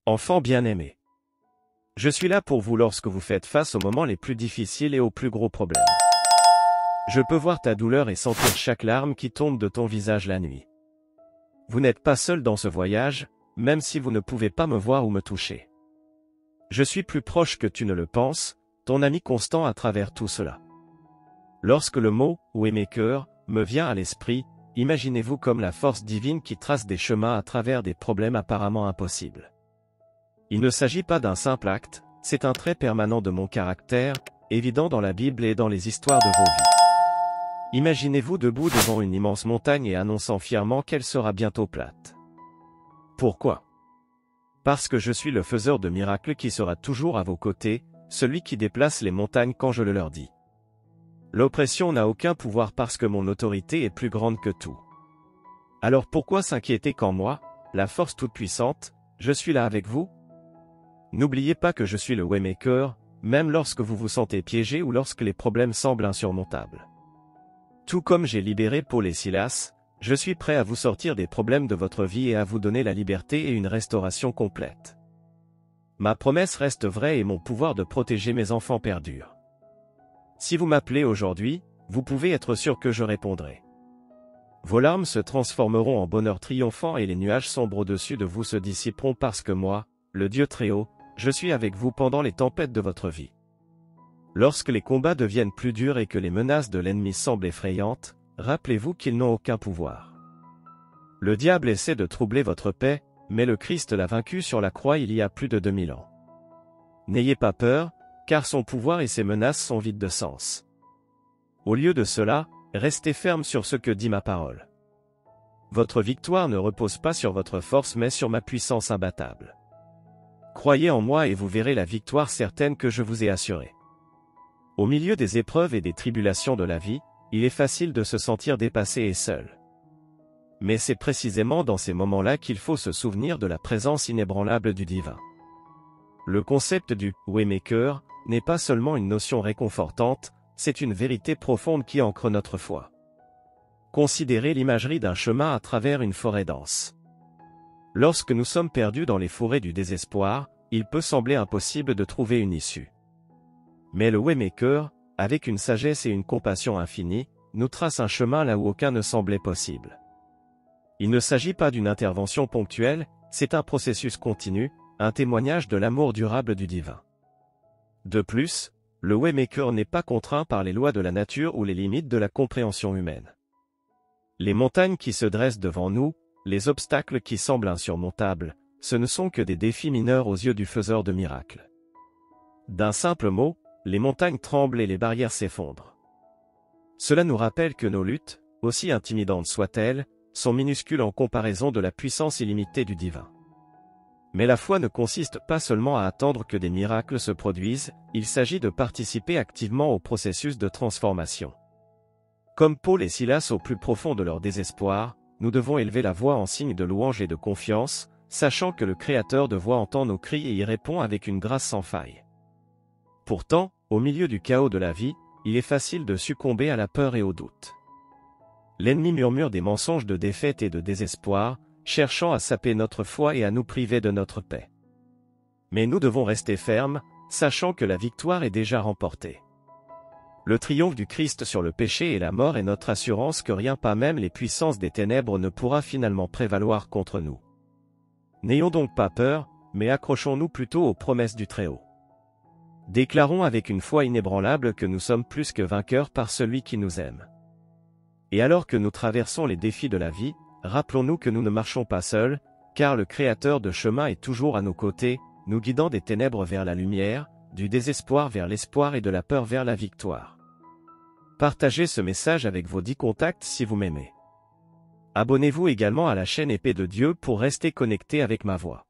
Enfant bien-aimé. Je suis là pour vous lorsque vous faites face aux moments les plus difficiles et aux plus gros problèmes. Je peux voir ta douleur et sentir chaque larme qui tombe de ton visage la nuit. Vous n'êtes pas seul dans ce voyage, même si vous ne pouvez pas me voir ou me toucher. Je suis plus proche que tu ne le penses, ton ami constant à travers tout cela. Lorsque le mot « Waymaker » me vient à l'esprit, imaginez-vous comme la force divine qui trace des chemins à travers des problèmes apparemment impossibles. Il ne s'agit pas d'un simple acte, c'est un trait permanent de mon caractère, évident dans la Bible et dans les histoires de vos vies. Imaginez-vous debout devant une immense montagne et annonçant fièrement qu'elle sera bientôt plate. Pourquoi? Parce que je suis le faiseur de miracles qui sera toujours à vos côtés, celui qui déplace les montagnes quand je le leur dis. L'oppression n'a aucun pouvoir parce que mon autorité est plus grande que tout. Alors pourquoi s'inquiéter quand moi, la force toute-puissante, je suis là avec vous? N'oubliez pas que je suis le Waymaker, même lorsque vous vous sentez piégé ou lorsque les problèmes semblent insurmontables. Tout comme j'ai libéré Paul et Silas, je suis prêt à vous sortir des problèmes de votre vie et à vous donner la liberté et une restauration complète. Ma promesse reste vraie et mon pouvoir de protéger mes enfants perdure. Si vous m'appelez aujourd'hui, vous pouvez être sûr que je répondrai. Vos larmes se transformeront en bonheur triomphant et les nuages sombres au-dessus de vous se dissiperont parce que moi, le Dieu Très-Haut, je suis avec vous pendant les tempêtes de votre vie. Lorsque les combats deviennent plus durs et que les menaces de l'ennemi semblent effrayantes, rappelez-vous qu'ils n'ont aucun pouvoir. Le diable essaie de troubler votre paix, mais le Christ l'a vaincu sur la croix il y a plus de 2000 ans. N'ayez pas peur, car son pouvoir et ses menaces sont vides de sens. Au lieu de cela, restez ferme sur ce que dit ma parole. Votre victoire ne repose pas sur votre force mais sur ma puissance imbattable. Croyez en moi et vous verrez la victoire certaine que je vous ai assurée. Au milieu des épreuves et des tribulations de la vie, il est facile de se sentir dépassé et seul. Mais c'est précisément dans ces moments-là qu'il faut se souvenir de la présence inébranlable du divin. Le concept du « Waymaker » n'est pas seulement une notion réconfortante, c'est une vérité profonde qui ancre notre foi. Considérez l'imagerie d'un chemin à travers une forêt dense. Lorsque nous sommes perdus dans les forêts du désespoir, il peut sembler impossible de trouver une issue. Mais le Waymaker, avec une sagesse et une compassion infinie, nous trace un chemin là où aucun ne semblait possible. Il ne s'agit pas d'une intervention ponctuelle, c'est un processus continu, un témoignage de l'amour durable du divin. De plus, le Waymaker n'est pas contraint par les lois de la nature ou les limites de la compréhension humaine. Les montagnes qui se dressent devant nous, les obstacles qui semblent insurmontables, ce ne sont que des défis mineurs aux yeux du faiseur de miracles. D'un simple mot, les montagnes tremblent et les barrières s'effondrent. Cela nous rappelle que nos luttes, aussi intimidantes soient-elles, sont minuscules en comparaison de la puissance illimitée du divin. Mais la foi ne consiste pas seulement à attendre que des miracles se produisent, il s'agit de participer activement au processus de transformation. Comme Paul et Silas au plus profond de leur désespoir, nous devons élever la voix en signe de louange et de confiance, sachant que le Créateur de voix entend nos cris et y répond avec une grâce sans faille. Pourtant, au milieu du chaos de la vie, il est facile de succomber à la peur et au doute. L'ennemi murmure des mensonges de défaite et de désespoir, cherchant à saper notre foi et à nous priver de notre paix. Mais nous devons rester fermes, sachant que la victoire est déjà remportée. Le triomphe du Christ sur le péché et la mort est notre assurance que rien, pas même les puissances des ténèbres, ne pourra finalement prévaloir contre nous. N'ayons donc pas peur, mais accrochons-nous plutôt aux promesses du Très-Haut. Déclarons avec une foi inébranlable que nous sommes plus que vainqueurs par celui qui nous aime. Et alors que nous traversons les défis de la vie, rappelons-nous que nous ne marchons pas seuls, car le Créateur de chemin est toujours à nos côtés, nous guidant des ténèbres vers la lumière, du désespoir vers l'espoir et de la peur vers la victoire. Partagez ce message avec vos 10 contacts si vous m'aimez. Abonnez-vous également à la chaîne Épée de Dieu pour rester connecté avec ma voix.